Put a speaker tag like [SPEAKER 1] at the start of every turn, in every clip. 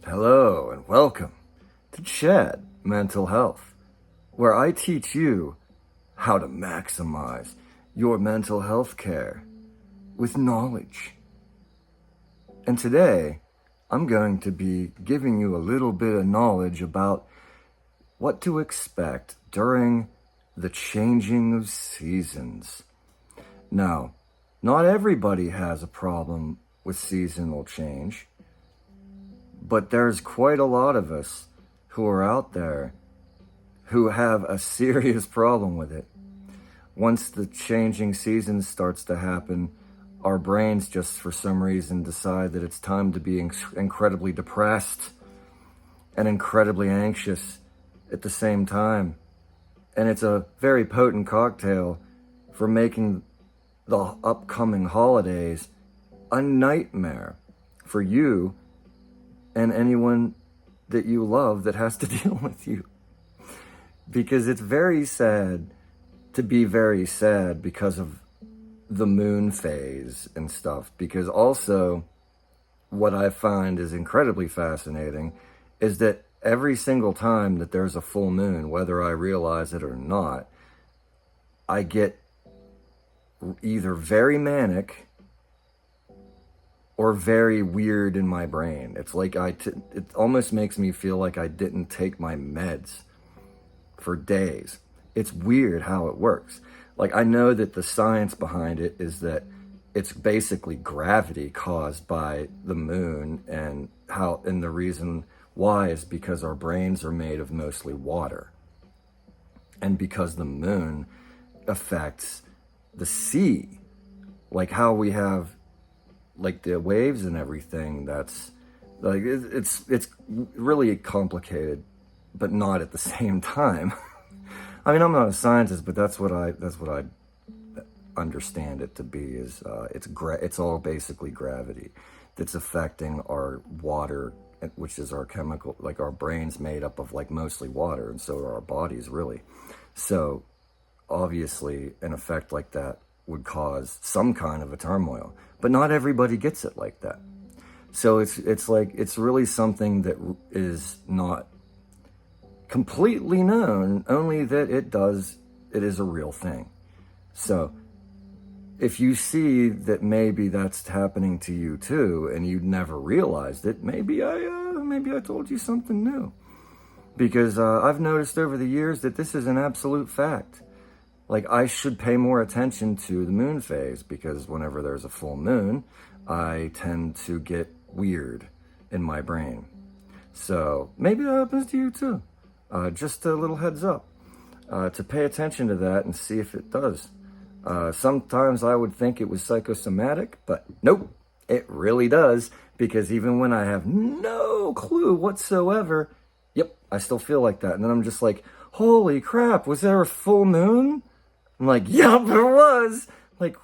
[SPEAKER 1] Hello and welcome to Chad Mental Health, where I teach you how to maximize your mental health care with knowledge. And today, I'm going to be giving you a little bit of knowledge about what to expect during the changing of seasons. Now, not everybody has a problem with seasonal change, but there's quite a lot of us who are out there who have a serious problem with it. Once the changing season starts to happen, our brains just for some reason decide that it's time to be incredibly depressed and incredibly anxious at the same time. And it's a very potent cocktail for making the upcoming holidays a nightmare for you and anyone that you love that has to deal with you. Because it's very sad to be very sad because of the moon phase and stuff. Because also, what I find is incredibly fascinating is that every single time that there's a full moon, whether I realize it or not, I get either very manic or very weird in my brain. It's like it almost makes me feel like I didn't take my meds for days. It's weird how it works. Like, I know that the science behind it is that it's basically gravity caused by the moon, and the reason why is because our brains are made of mostly water. And because the moon affects the sea, like how we have like the waves and everything, that's like it's really complicated, but not at the same time. I mean, I'm not a scientist, but that's what I understand it to be, is it's all basically gravity that's affecting our water, which is our chemical, like our brain's made up of like mostly water, and so are our bodies really. So obviously an effect like that would cause some kind of a turmoil, but not everybody gets it like that. So it's like, it's really something that is not completely known, only that it is a real thing. So if you see that maybe that's happening to you too, and you'd never realized it, maybe I told you something new. Because I've noticed over the years that this is an absolute fact. Like, I should pay more attention to the moon phase, because whenever there's a full moon, I tend to get weird in my brain. So maybe that happens to you too. Just a little heads up to pay attention to that and see if it does. Sometimes I would think it was psychosomatic, but nope, it really does. Because even when I have no clue whatsoever, yep, I still feel like that. And then I'm just like, holy crap, was there a full moon? I'm like, yep, there was. Like,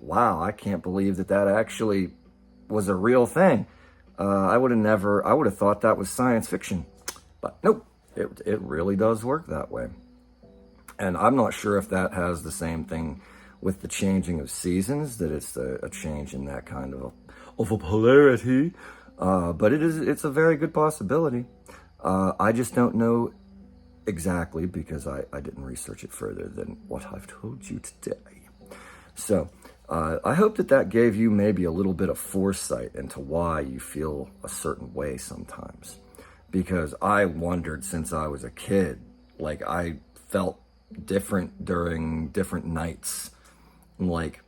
[SPEAKER 1] wow, I can't believe that actually was a real thing. I would have thought that was science fiction. But nope, it really does work that way. And I'm not sure if that has the same thing with the changing of seasons, that it's a change in that kind of a polarity. But it's a very good possibility. I just don't know exactly, because I didn't research it further than what I've told you today. So I hope that gave you maybe a little bit of foresight into why you feel a certain way sometimes. Because I wondered since I was a kid, like I felt different during different nights. Like,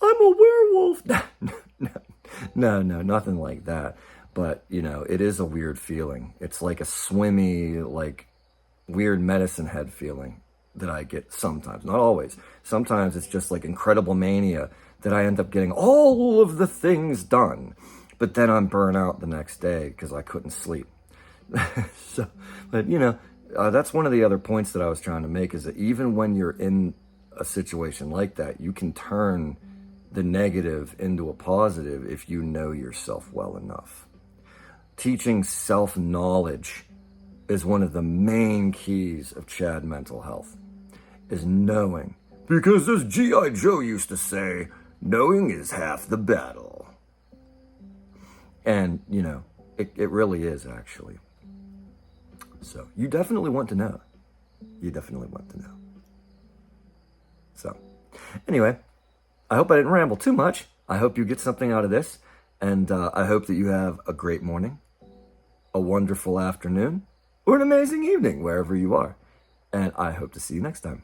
[SPEAKER 1] I'm a werewolf. No, nothing like that. But, it is a weird feeling. It's like a swimmy, like weird medicine head feeling that I get sometimes. Not always. Sometimes it's just like incredible mania that I end up getting all of the things done. But then I'm burnt out the next day because I couldn't sleep. So, but that's one of the other points that I was trying to make, is that even when you're in a situation like that, you can turn the negative into a positive if you know yourself well enough. Teaching self-knowledge is one of the main keys of Chad Mental Health, is knowing. Because as G.I. Joe used to say, knowing is half the battle. And, It really is, actually. So you definitely want to know. You definitely want to know. So anyway, I hope I didn't ramble too much. I hope you get something out of this. And I hope that you have a great morning, a wonderful afternoon, or an amazing evening, wherever you are. And I hope to see you next time.